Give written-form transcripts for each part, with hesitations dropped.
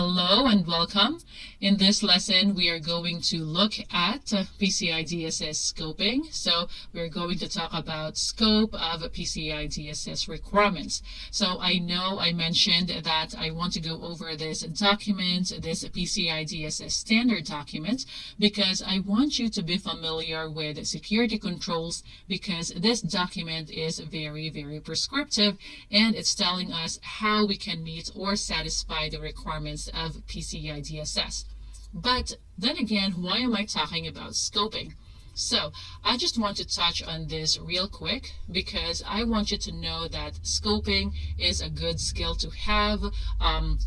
Hello and welcome. In this lesson, we are going to look at PCI DSS scoping. So we're going to talk about scope of PCI DSS requirements. So I know I mentioned that I want to go over this document, this PCI DSS standard document, because I want you to be familiar with security controls, because this document is very, very prescriptive and it's telling us how we can meet or satisfy the requirements of PCI DSS. But then again, why am I talking about scoping? So I just want to touch on this real quick because I want you to know that scoping is a good skill to have,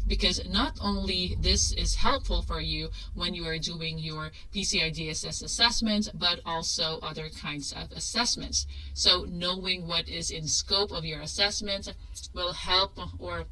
because not only this is helpful for you when you are doing your PCI DSS assessment, but also other kinds of assessments. So knowing what is in scope of your assessment will help or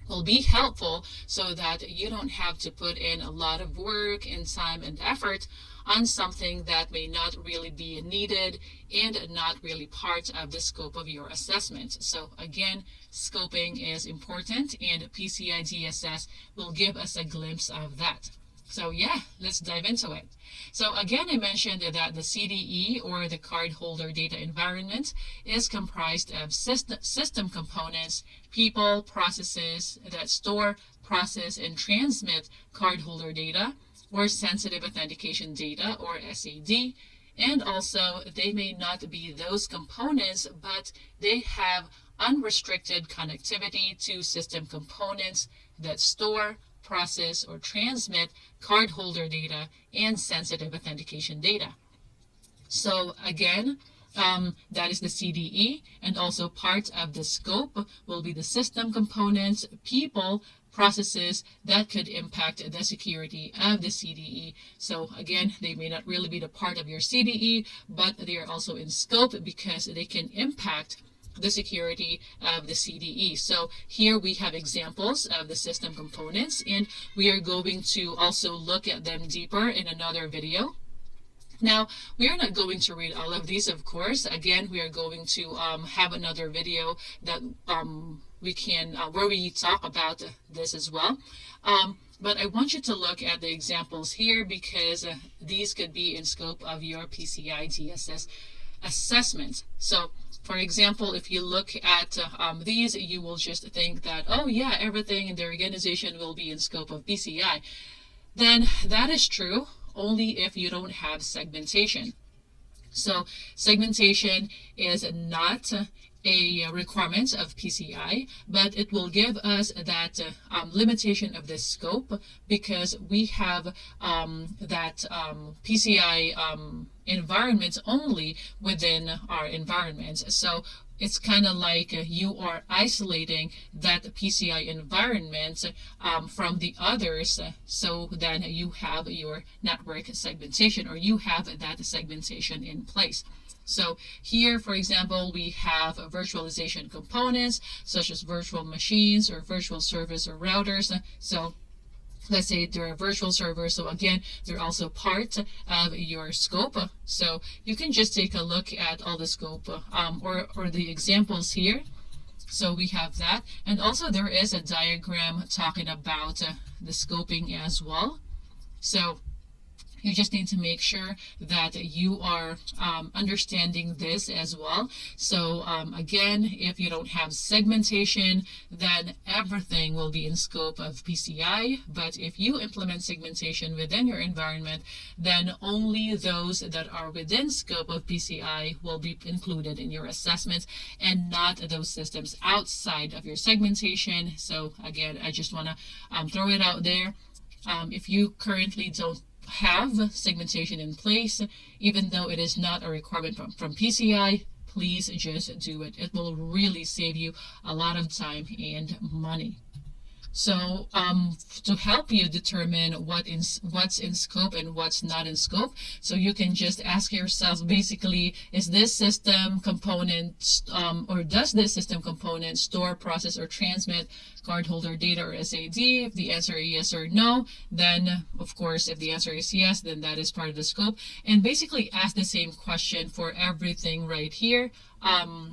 will be helpful so that you don't have to put in a lot of work and time and effort on something that may not really be needed and not really part of the scope of your assessment. So again, scoping is important and PCI DSS will give us a glimpse of that. So yeah, let's dive into it. So again, I mentioned that the CDE, or the cardholder data environment, is comprised of system components, people, processes that store, process, and transmit cardholder data, or sensitive authentication data, or SAD. And also, they may not be those components, but they have unrestricted connectivity to system components that store, process, or transmit cardholder data and sensitive authentication data. So again, that is the CDE, and also part of the scope will be the system components, people, processes that could impact the security of the CDE. So again, they may not really be the part of your CDE, but they are also in scope because they can impact the security of the CDE. So here we have examples of the system components, and we are going to also look at them deeper in another video. Now, we are not going to read all of these, of course. Again, we are going to have another video that we can where we talk about this as well. But I want you to look at the examples here because these could be in scope of your PCI DSS assessment. So for example, if you look at these, you will just think that, oh yeah, everything in the organization will be in scope of PCI. Then that is true only if you don't have segmentation. So segmentation is not a requirement of PCI, but it will give us that limitation of the scope because we have that PCI environment only within our environment. So it's kind of like you are isolating that PCI environment from the others, so then you have your network segmentation, or you have that segmentation in place. So here, for example, we have virtualization components such as virtual machines or virtual service or routers. So let's say they're a virtual server. So again, they're also part of your scope. So you can just take a look at all the scope or the examples here. So we have that. And also there is a diagram talking about the scoping as well. So you just need to make sure that you are understanding this as well. So again, if you don't have segmentation, then everything will be in scope of PCI. But if you implement segmentation within your environment, then only those that are within scope of PCI will be included in your assessment, and not those systems outside of your segmentation. So again, I just want to throw it out there. If you currently don't have segmentation in place, even though it is not a requirement from PCI, please just do it. It will really save you a lot of time and money. So to help you determine what's in scope and what's not in scope, so you can just ask yourself, basically, is this system component or does this system component store, process, or transmit cardholder data or SAD? If the answer is yes or no, then of course, if the answer is yes, then that is part of the scope. And basically ask the same question for everything right here.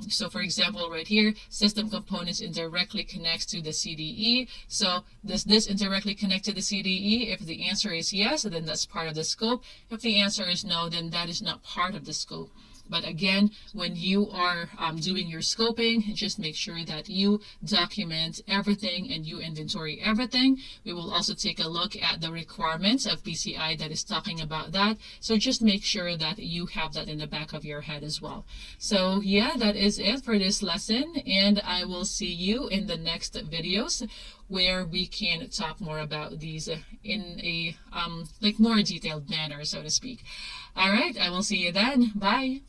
So for example, right here, system components indirectly connects to the CDE. So does this indirectly connect to the CDE? If the answer is yes, then that's part of the scope. If the answer is no, then that is not part of the scope. But again, when you are doing your scoping, just make sure that you document everything and you inventory everything. We will also take a look at the requirements of PCI that is talking about that. So just make sure that you have that in the back of your head as well. So yeah, that is it for this lesson, and I will see you in the next videos where we can talk more about these in a like more detailed manner, so to speak. All right, I will see you then. Bye.